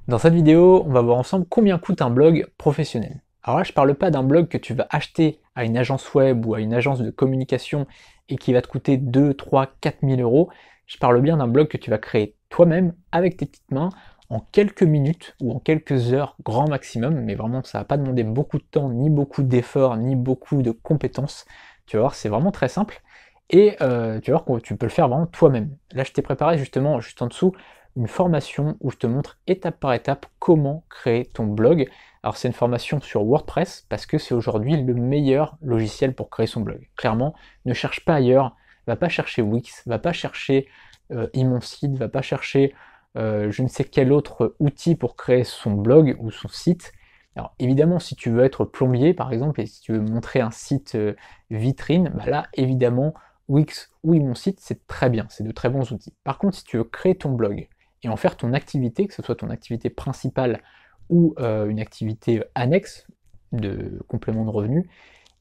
Dans cette vidéo, on va voir ensemble combien coûte un blog professionnel. Alors là, je ne parle pas d'un blog que tu vas acheter à une agence web ou à une agence de communication et qui va te coûter 2, 3, 4 000 euros. Je parle bien d'un blog que tu vas créer toi-même avec tes petites mains en quelques minutes ou en quelques heures grand maximum, mais vraiment ça va pas demander beaucoup de temps, ni beaucoup d'efforts, ni beaucoup de compétences. Tu vas voir, c'est vraiment très simple et tu vas voir que tu peux le faire vraiment toi-même. Là, je t'ai préparé justement juste en dessous une formation où je te montre étape par étape comment créer ton blog. Alors c'est une formation sur WordPress parce que c'est aujourd'hui le meilleur logiciel pour créer son blog. Clairement, ne cherche pas ailleurs, va pas chercher Wix, va pas chercher Imonsite, va pas chercher je ne sais quel autre outil pour créer son blog ou son site. Alors évidemment, si tu veux être plombier par exemple et si tu veux montrer un site vitrine, bah là évidemment Wix ou Imonsite c'est très bien, c'est de très bons outils. Par contre, si tu veux créer ton blog et en faire ton activité, que ce soit ton activité principale ou une activité annexe de complément de revenus,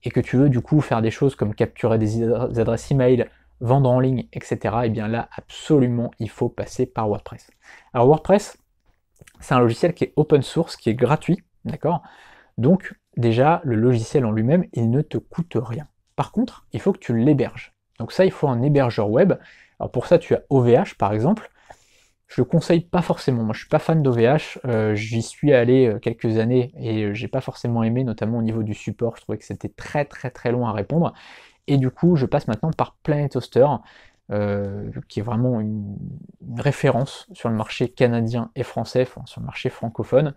et que tu veux du coup faire des choses comme capturer des adresses email, vendre en ligne, etc., et bien là, absolument, il faut passer par WordPress. Alors WordPress, c'est un logiciel qui est open source, qui est gratuit, d'accord? Donc déjà, le logiciel en lui-même, il ne te coûte rien. Par contre, il faut que tu l'héberges. Donc ça, il faut un hébergeur web. Alors pour ça, tu as OVH par exemple. Je le conseille pas forcément, moi je suis pas fan d'OVH, j'y suis allé quelques années et j'ai pas forcément aimé, notamment au niveau du support, je trouvais que c'était très long à répondre, et du coup je passe maintenant par Planet Hoster, qui est vraiment une référence sur le marché canadien et français, enfin sur le marché francophone.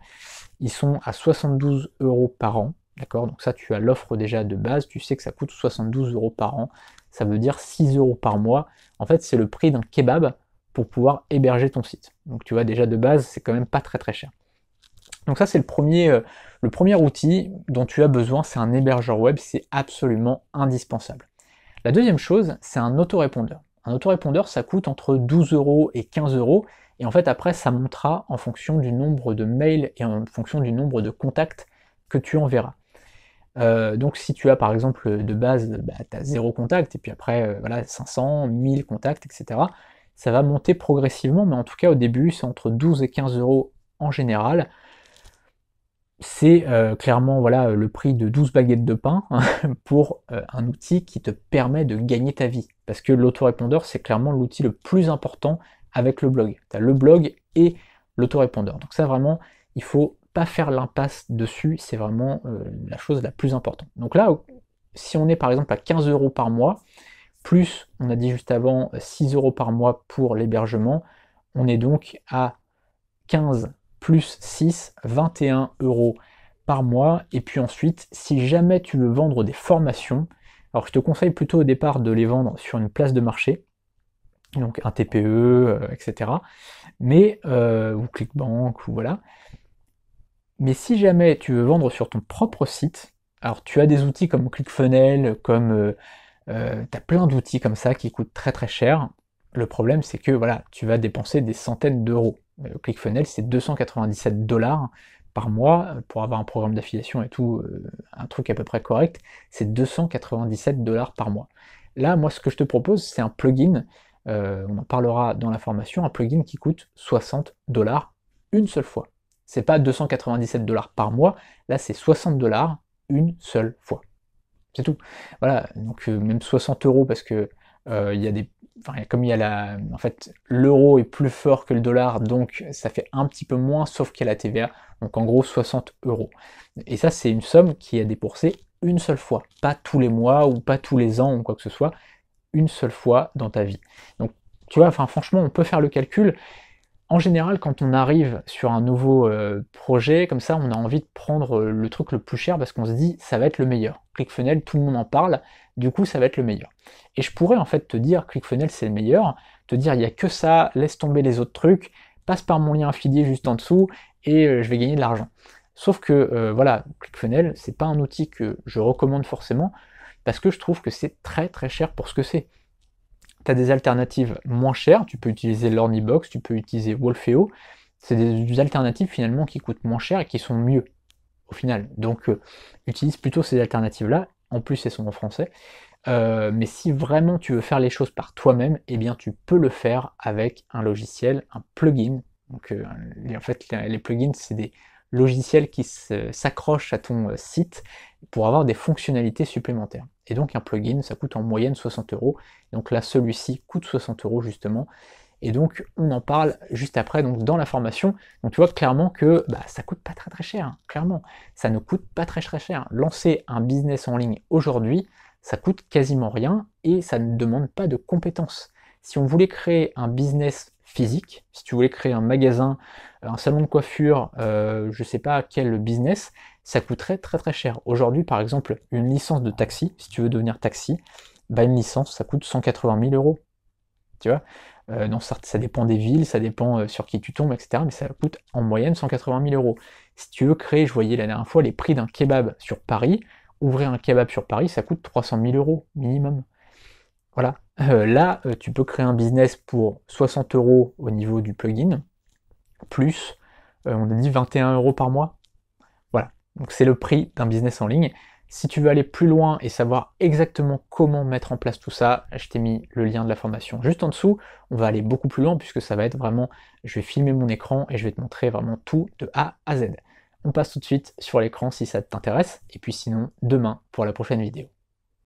Ils sont à 72 euros par an, d'accord? Donc ça tu as l'offre déjà de base, tu sais que ça coûte 72 euros par an, ça veut dire 6 euros par mois, en fait c'est le prix d'un kebab pour pouvoir héberger ton site. Donc tu vois déjà de base c'est quand même pas très cher. Donc ça c'est le premier outil dont tu as besoin, c'est un hébergeur web, c'est absolument indispensable. La deuxième chose, c'est un autorépondeur. Un autorépondeur ça coûte entre 12 euros et 15 euros, et en fait après ça montera en fonction du nombre de mails et en fonction du nombre de contacts que tu enverras. Donc si tu as par exemple de base, bah, tu as 0 contact, et puis après voilà, 500, 1000 contacts, etc. Ça va monter progressivement, mais en tout cas au début c'est entre 12 et 15 euros en général. C'est clairement voilà, le prix de 12 baguettes de pain pour un outil qui te permet de gagner ta vie. Parce que l'autorépondeur c'est clairement l'outil le plus important avec le blog. Tu as le blog et l'autorépondeur. Donc ça vraiment, il faut pas faire l'impasse dessus, c'est vraiment la chose la plus importante. Donc là, si on est par exemple à 15 euros par mois, plus on a dit juste avant 6 euros par mois pour l'hébergement, on est donc à 15 plus 6, 21 euros par mois. Et puis ensuite, si jamais tu veux vendre des formations, alors je te conseille plutôt au départ de les vendre sur une place de marché, donc un TPE, etc. Mais, ou Clickbank, ou voilà. Mais si jamais tu veux vendre sur ton propre site, alors tu as des outils comme ClickFunnels, comme tu as plein d'outils comme ça qui coûtent très cher. Le problème c'est que voilà, tu vas dépenser des centaines d'euros. ClickFunnels c'est 297 dollars par mois pour avoir un programme d'affiliation et tout, un truc à peu près correct, c'est 297 dollars par mois. Là, moi ce que je te propose c'est un plugin, on en parlera dans la formation, un plugin qui coûte 60 dollars une seule fois. C'est pas 297 dollars par mois, là c'est 60 dollars une seule fois. C'est tout. Voilà, donc même 60 euros parce que il y a des. Enfin, comme il y a la. En fait, l'euro est plus fort que le dollar, donc ça fait un petit peu moins, sauf qu'il y a la TVA. Donc en gros 60 euros. Et ça, c'est une somme qui est dépensée une seule fois, pas tous les mois ou pas tous les ans ou quoi que ce soit, une seule fois dans ta vie. Donc tu vois, enfin franchement, on peut faire le calcul. En général, quand on arrive sur un nouveau projet, comme ça, on a envie de prendre le truc le plus cher parce qu'on se dit ça va être le meilleur. ClickFunnels, tout le monde en parle, du coup ça va être le meilleur. Et je pourrais en fait te dire ClickFunnels c'est le meilleur, te dire il n'y a que ça, laisse tomber les autres trucs, passe par mon lien affilié juste en dessous et je vais gagner de l'argent. Sauf que voilà, ClickFunnels, c'est pas un outil que je recommande forcément parce que je trouve que c'est très cher pour ce que c'est. Tu as des alternatives moins chères, tu peux utiliser l'Ornibox, tu peux utiliser Wolfeo, c'est des alternatives finalement qui coûtent moins cher et qui sont mieux au final. Donc utilise plutôt ces alternatives-là, en plus elles sont en français. Mais si vraiment tu veux faire les choses par toi-même, eh bien tu peux le faire avec un logiciel, un plugin Donc en fait, les plugins, c'est des logiciels qui s'accrochent à ton site pour avoir des fonctionnalités supplémentaires. Et donc un plugin, ça coûte en moyenne 60 euros. Donc là, celui-ci coûte 60 euros justement. Et donc on en parle juste après, donc dans la formation. Donc tu vois clairement que ça coûte pas très cher, hein, clairement. Ça ne coûte pas très cher. Lancer un business en ligne aujourd'hui, ça coûte quasiment rien et ça ne demande pas de compétences. Si on voulait créer un business physique, si tu voulais créer un magasin, un salon de coiffure, je sais pas quel business, ça coûterait très cher. Aujourd'hui, par exemple, une licence de taxi, si tu veux devenir taxi, une licence, ça coûte 180 000 euros. Tu vois, non, ça dépend des villes, ça dépend sur qui tu tombes, etc. Mais ça coûte en moyenne 180 000 euros. Si tu veux créer, je voyais la dernière fois les prix d'un kebab sur Paris, ouvrir un kebab sur Paris, ça coûte 300 000 euros minimum. Voilà. Là, tu peux créer un business pour 60 euros au niveau du plugin, plus, on a dit 21 euros par mois. Voilà. Donc c'est le prix d'un business en ligne. Si tu veux aller plus loin et savoir exactement comment mettre en place tout ça, je t'ai mis le lien de la formation juste en dessous. On va aller beaucoup plus loin puisque ça va être vraiment, je vais filmer mon écran et je vais te montrer vraiment tout de A à Z. On passe tout de suite sur l'écran si ça t'intéresse, et puis sinon demain pour la prochaine vidéo.